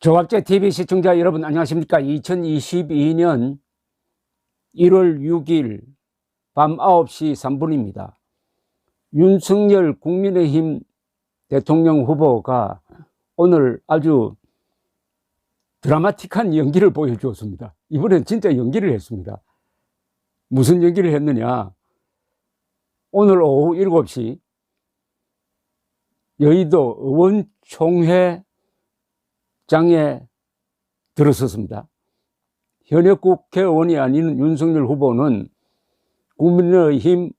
조갑제 TV 시청자 여러분 안녕하십니까? 2022년 1월 6일 밤 9시 3분입니다. 윤석열 국민의힘 대통령 후보가 오늘 아주 드라마틱한 연기를 보여주었습니다. 이번엔 진짜 연기를 했습니다. 무슨 연기를 했느냐? 오늘 오후 7시 여의도 의원총회 장에 들어섰습니다. 현역 국회의원이 아닌 윤석열 후보는 국민의힘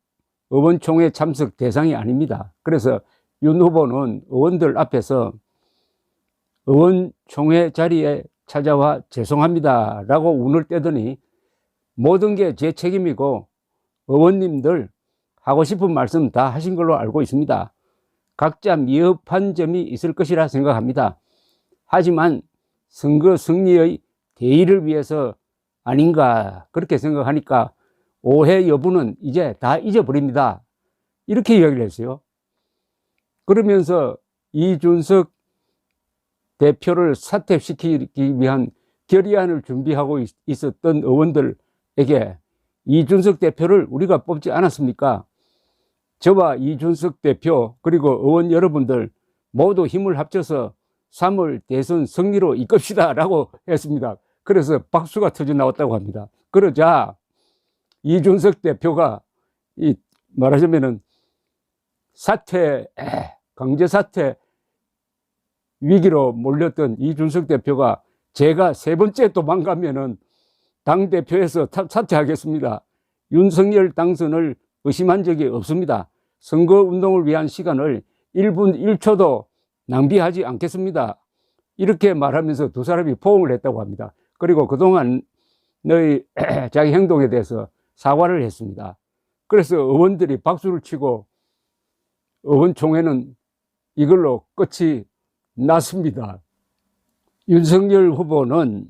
의원총회 참석 대상이 아닙니다. 그래서 윤 후보는 의원들 앞에서 의원총회 자리에 찾아와 죄송합니다 라고 운을 떼더니 모든 게 제 책임이고 의원님들 하고 싶은 말씀 다 하신 걸로 알고 있습니다. 각자 미흡한 점이 있을 것이라 생각합니다. 하지만 선거 승리의 대의를 위해서 아닌가 그렇게 생각하니까 오해 여부는 이제 다 잊어버립니다. 이렇게 이야기를 했어요. 그러면서 이준석 대표를 사퇴시키기 위한 결의안을 준비하고 있었던 의원들에게 이준석 대표를 우리가 뽑지 않았습니까? 저와 이준석 대표 그리고 의원 여러분들 모두 힘을 합쳐서 3월 대선 승리로 이끕시다 라고 했습니다. 그래서 박수가 터져 나왔다고 합니다. 그러자 이준석 대표가 말하자면은 강제 사퇴 위기로 몰렸던 이준석 대표가 제가 세 번째 도망가면은 당대표에서 사퇴하겠습니다. 윤석열 당선을 의심한 적이 없습니다. 선거운동을 위한 시간을 1분 1초도 낭비하지 않겠습니다. 이렇게 말하면서 두 사람이 포옹을 했다고 합니다. 그리고 그동안의 자기 행동에 대해서 사과를 했습니다. 그래서 의원들이 박수를 치고 의원총회는 이걸로 끝이 났습니다. 윤석열 후보는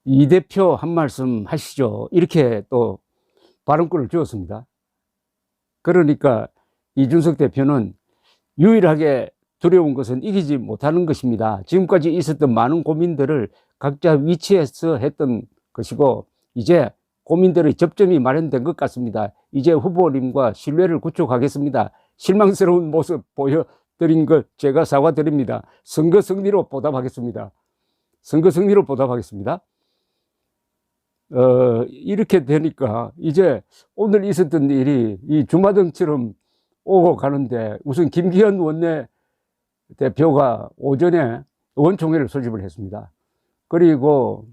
이 대표 한 말씀 하시죠. 이렇게 또 발언권을 주었습니다. 그러니까 이준석 대표는 유일하게 두려운 것은 이기지 못하는 것입니다. 지금까지 있었던 많은 고민들을 각자 위치에서 했던 것이고 이제 고민들의 접점이 마련된 것 같습니다. 이제 후보님과 신뢰를 구축하겠습니다. 실망스러운 모습 보여드린 것 제가 사과드립니다. 선거 승리로 보답하겠습니다. 선거 승리로 보답하겠습니다. 이렇게 되니까 이제 오늘 있었던 일이 이 주마등처럼 오고 가는데 우선 김기현 원내대표가 오전에 의원총회를 소집을 했습니다. 그리고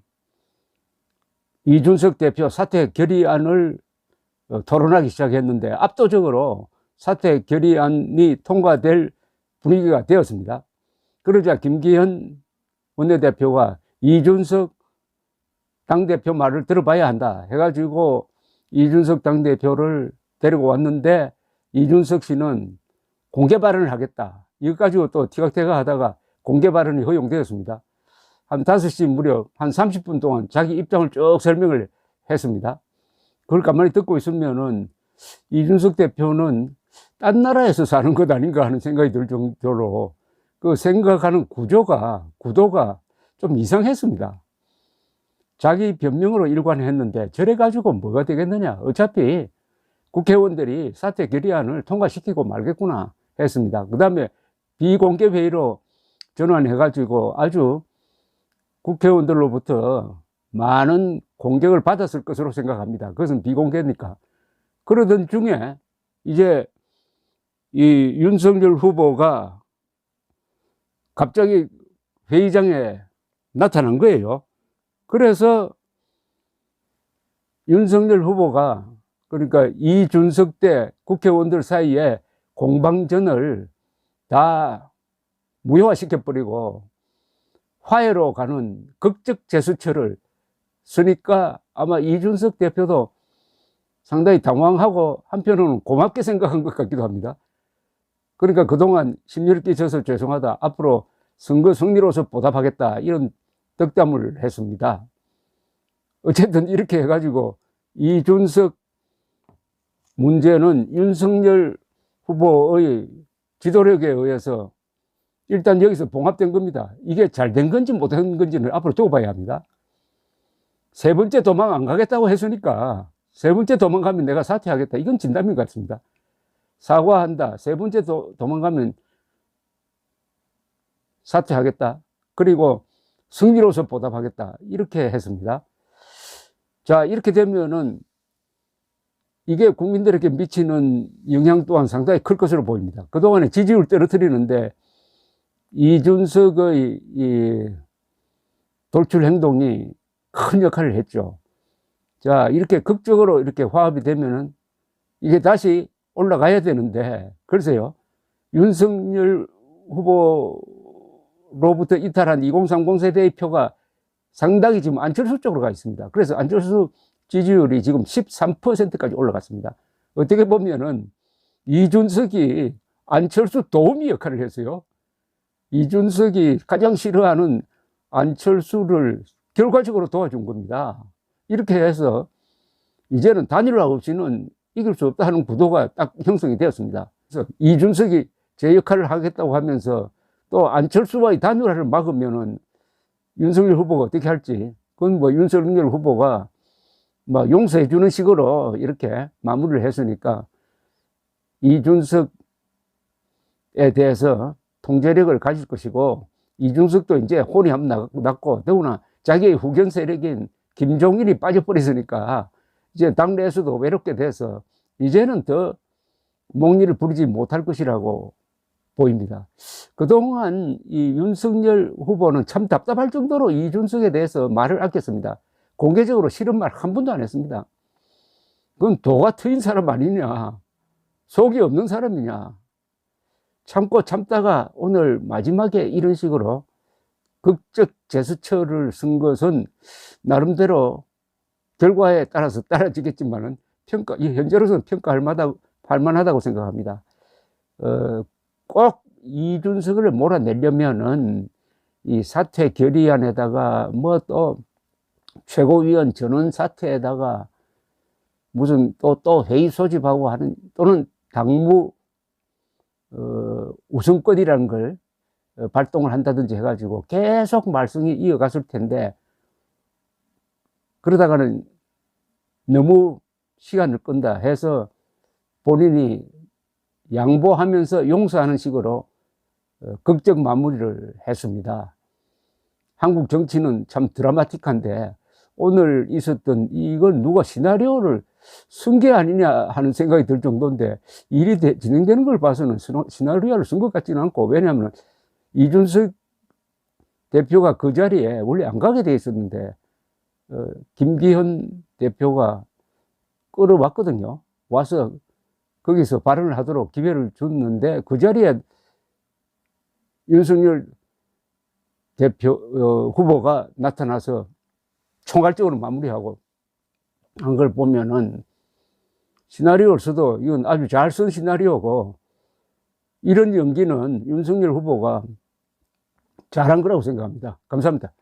이준석 대표 사퇴 결의안을 토론하기 시작했는데 압도적으로 사퇴 결의안이 통과될 분위기가 되었습니다. 그러자 김기현 원내대표가 이준석 당대표 말을 들어봐야 한다 해가지고 이준석 당대표를 데리고 왔는데 이준석 씨는 공개 발언을 하겠다. 이거 가지고 또 티격태격 하다가 공개 발언이 허용되었습니다. 한 5시 무렵 한 30분 동안 자기 입장을 쭉 설명을 했습니다. 그걸 가만히 듣고 있으면은 이준석 대표는 딴 나라에서 사는 것 아닌가 하는 생각이 들 정도로 그 생각하는 구도가 좀 이상했습니다. 자기 변명으로 일관했는데 저래 가지고 뭐가 되겠느냐. 어차피 국회의원들이 사퇴 결의안을 통과시키고 말겠구나 했습니다. 그 다음에 비공개 회의로 전환해가지고 아주 국회의원들로부터 많은 공격을 받았을 것으로 생각합니다. 그것은 비공개니까. 그러던 중에 이제 이 윤석열 후보가 갑자기 회의장에 나타난 거예요. 그래서 윤석열 후보가 그러니까 이준석 때 국회의원들 사이에 공방전을 다 무효화시켜버리고 화해로 가는 극적 제스처를 쓰니까 아마 이준석 대표도 상당히 당황하고 한편으로는 고맙게 생각한 것 같기도 합니다. 그러니까 그동안 심려를 끼쳐서 죄송하다. 앞으로 선거 승리로서 보답하겠다. 이런 덕담을 했습니다. 어쨌든 이렇게 해가지고 이준석 문제는 윤석열 후보의 지도력에 의해서 일단 여기서 봉합된 겁니다. 이게 잘 된 건지 못된 건지는 앞으로 두고 봐야 합니다. 세 번째 도망 안 가겠다고 했으니까 세 번째 도망가면 내가 사퇴하겠다. 이건 진담인 것 같습니다. 사과한다. 세 번째 도망가면 사퇴하겠다. 그리고 승리로서 보답하겠다. 이렇게 했습니다. 자, 이렇게 되면은 이게 국민들에게 미치는 영향 또한 상당히 클 것으로 보입니다. 그동안에 지지율 떨어뜨리는데 이준석의 이 돌출 행동이 큰 역할을 했죠. 자, 이렇게 극적으로 이렇게 화합이 되면은 이게 다시 올라가야 되는데, 글쎄요, 윤석열 후보로부터 이탈한 2030 세대의 표가 상당히 지금 안철수 쪽으로 가 있습니다. 그래서 안철수 지지율이 지금 13%까지 올라갔습니다. 어떻게 보면은 이준석이 안철수 도우미 역할을 했어요. 이준석이 가장 싫어하는 안철수를 결과적으로 도와준 겁니다. 이렇게 해서 이제는 단일화 없이는 이길 수 없다 하는 구도가 딱 형성이 되었습니다. 그래서 이준석이 제 역할을 하겠다고 하면서 또 안철수와의 단일화를 막으면은 윤석열 후보가 어떻게 할지, 그건 뭐 윤석열 후보가 뭐 용서해주는 식으로 이렇게 마무리를 했으니까 이준석에 대해서 통제력을 가질 것이고, 이준석도 이제 혼이 한번 났고, 더구나 자기의 후견 세력인 김종인이 빠져버렸으니까 이제 당내에서도 외롭게 돼서 이제는 더 목리를 부리지 못할 것이라고 보입니다. 그동안 이 윤석열 후보는 참 답답할 정도로 이준석에 대해서 말을 아꼈습니다. 공개적으로 싫은 말 한 번도 안 했습니다. 그건 도가 트인 사람 아니냐, 속이 없는 사람이냐. 참고 참다가 오늘 마지막에 이런 식으로 극적 제스처를 쓴 것은 나름대로 결과에 따라서 따라지겠지만은 현재로서는 평가할 만하다고 생각합니다. 꼭 이준석을 몰아내려면은 이 사퇴 결의안에다가 뭐 또 최고위원 전원 사퇴에다가 무슨 또 회의 소집하고 하는, 또는 당무 우선권이라는 걸 발동을 한다든지 해가지고 계속 말썽이 이어갔을 텐데, 그러다가는 너무 시간을 끈다 해서 본인이 양보하면서 용서하는 식으로 극적 마무리를 했습니다. 한국 정치는 참 드라마틱한데 오늘 있었던 이건 누가 시나리오를 쓴 게 아니냐 하는 생각이 들 정도인데, 일이 진행되는 걸 봐서는 시나리오를 쓴 것 같지는 않고, 왜냐하면 이준석 대표가 그 자리에 원래 안 가게 돼 있었는데 김기현 대표가 끌어왔거든요. 와서 거기서 발언을 하도록 기회를 줬는데 그 자리에 윤석열 대표 후보가 나타나서 총괄적으로 마무리하고 한 걸 보면은 시나리오를 써도 이건 아주 잘 쓴 시나리오고, 이런 연기는 윤석열 후보가 잘한 거라고 생각합니다. 감사합니다.